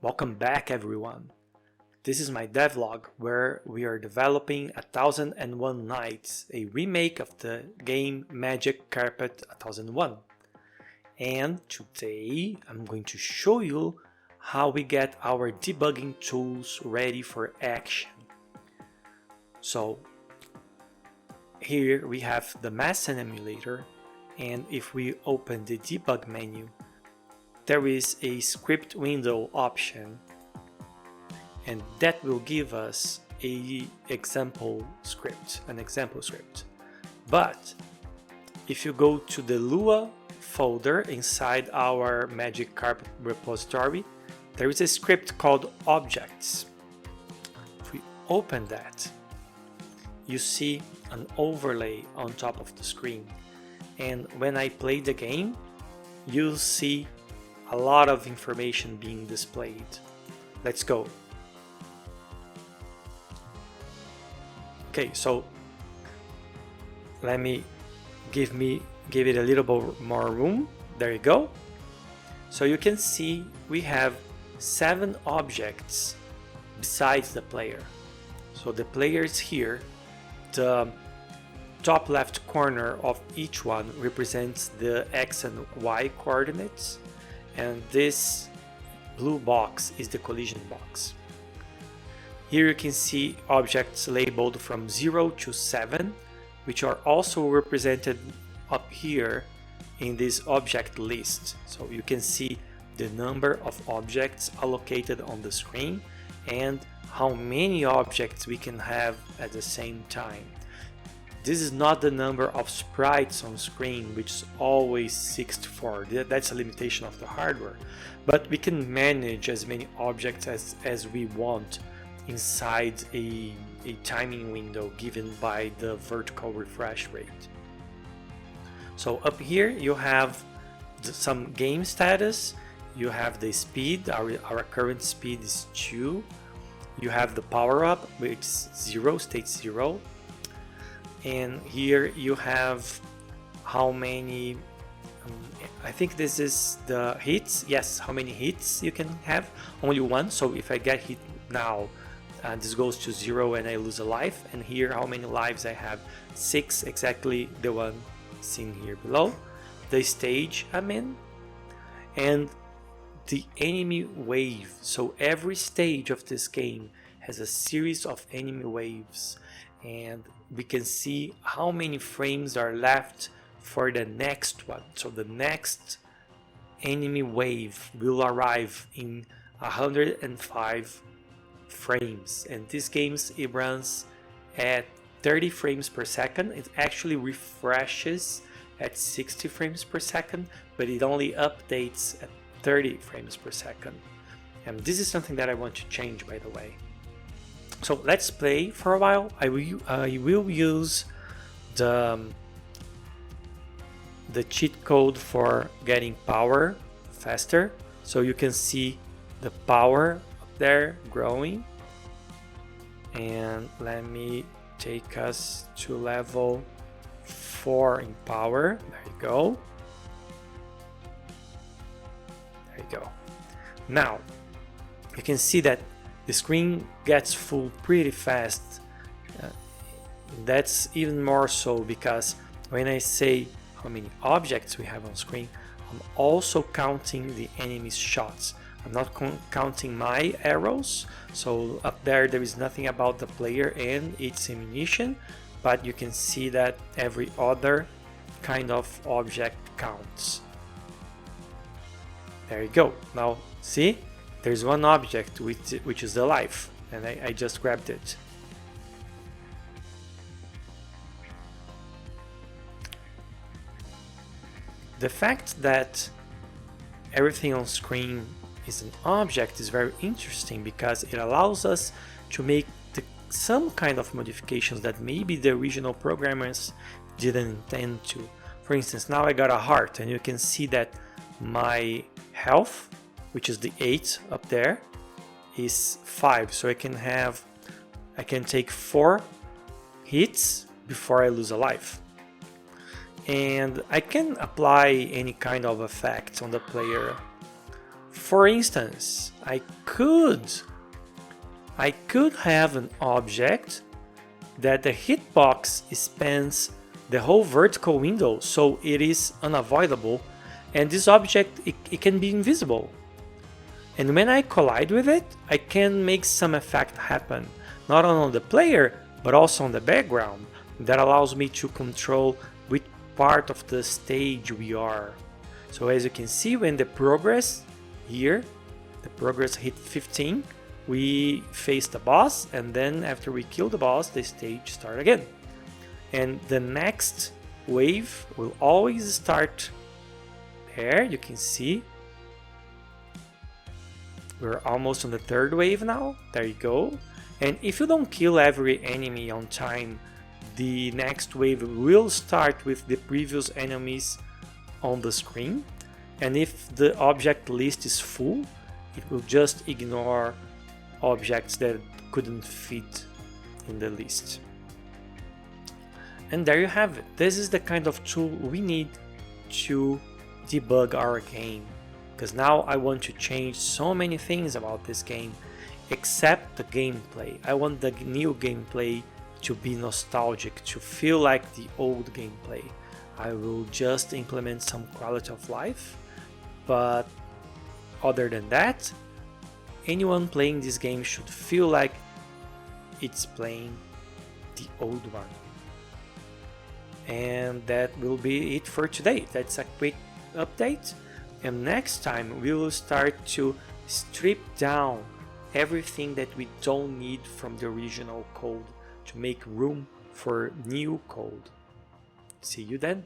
Welcome back everyone. This is my devlog where we are developing 1001 Nights, a remake of the game Magic Carpet 1001. And today I'm going to show you how we get our debugging tools ready for action. So here we have the MESEN emulator, and if we open the debug menu, there is a script window option, and that will give us an example script. But if you go to the Lua folder inside our Magic Carpet repository, there is a script called Objects. If we open that, you see an overlay on top of the screen, and when I play the game, you'll see a lot of information being displayed. Let's go. Okay, so let me give it a little bit more room. There you go. So you can see we have 7 objects besides the player. So the player is here. The top left corner of each one represents the X and Y coordinates, and this blue box is the collision box. Here you can see objects labeled from 0 to 7, which are also represented up here in this object list. So you can see the number of objects allocated on the screen and how many objects we can have at the same time. This is not the number of sprites on screen, which is always 64. That's a limitation of the hardware. But we can manage as many objects as we want inside a timing window given by the vertical refresh rate. So up here you have some game status. You have the speed. Our current speed is 2. You have the power up, which is 0, state 0. And here you have how many, I think this is the hits. Yes, how many hits you can have. Only 1. So if I get hit now, this goes to 0 and I lose a life. And here how many lives I have. 6, exactly the one seen here below. The stage I'm in, and the enemy wave. So every stage of this game has a series of enemy waves, and we can see how many frames are left for the next one. So the next enemy wave will arrive in 105 frames, and this game it runs at 30 frames per second. It actually refreshes at 60 frames per second, but it only updates at 30 frames per second. And this is something that I want to change, by the way. So let's play for a while. I will use the cheat code for getting power faster, so you can see the power up there growing. And let me take us to level 4 in power. There you go. There you go. Now you can see that the screen gets full pretty fast. That's even more so because when I say how many objects we have on screen, I'm also counting the enemy's shots. I'm not counting my arrows. So up there is nothing about the player and its ammunition, but you can see that every other kind of object counts. There you go. Now see, there's one object which is the life, and I just grabbed it. The fact that everything on screen is an object is very interesting because it allows us to make some kind of modifications that maybe the original programmers didn't intend to. For instance, now I got a heart, and you can see that my health, which is the 8 up there, is 5. So I can take 4 hits before I lose a life. And I can apply any kind of effect on the player For instance, I could have an object that the hitbox spans the whole vertical window, so it is unavoidable, and this object it can be invisible. And when I collide with it, I can make some effect happen, not only on the player, but also on the background. That allows me to control which part of the stage we are. So as you can see, when the progress here, the progress hit 15, we face the boss, and then after we kill the boss, the stage starts again. And the next wave will always start there. You can see we're almost on the third wave now. There you go. And if you don't kill every enemy on time, the next wave will start with the previous enemies on the screen. And if the object list is full, it will just ignore objects that couldn't fit in the list. And there you have it. This is the kind of tool we need to debug our game. Because now I want to change so many things about this game, except the gameplay. I want the new gameplay to be nostalgic, to feel like the old gameplay. I will just implement some quality of life, but other than that, anyone playing this game should feel like it's playing the old one. And that will be it for today. That's a quick update, and next time we will start to strip down everything that we don't need from the original code to make room for new code. See you then.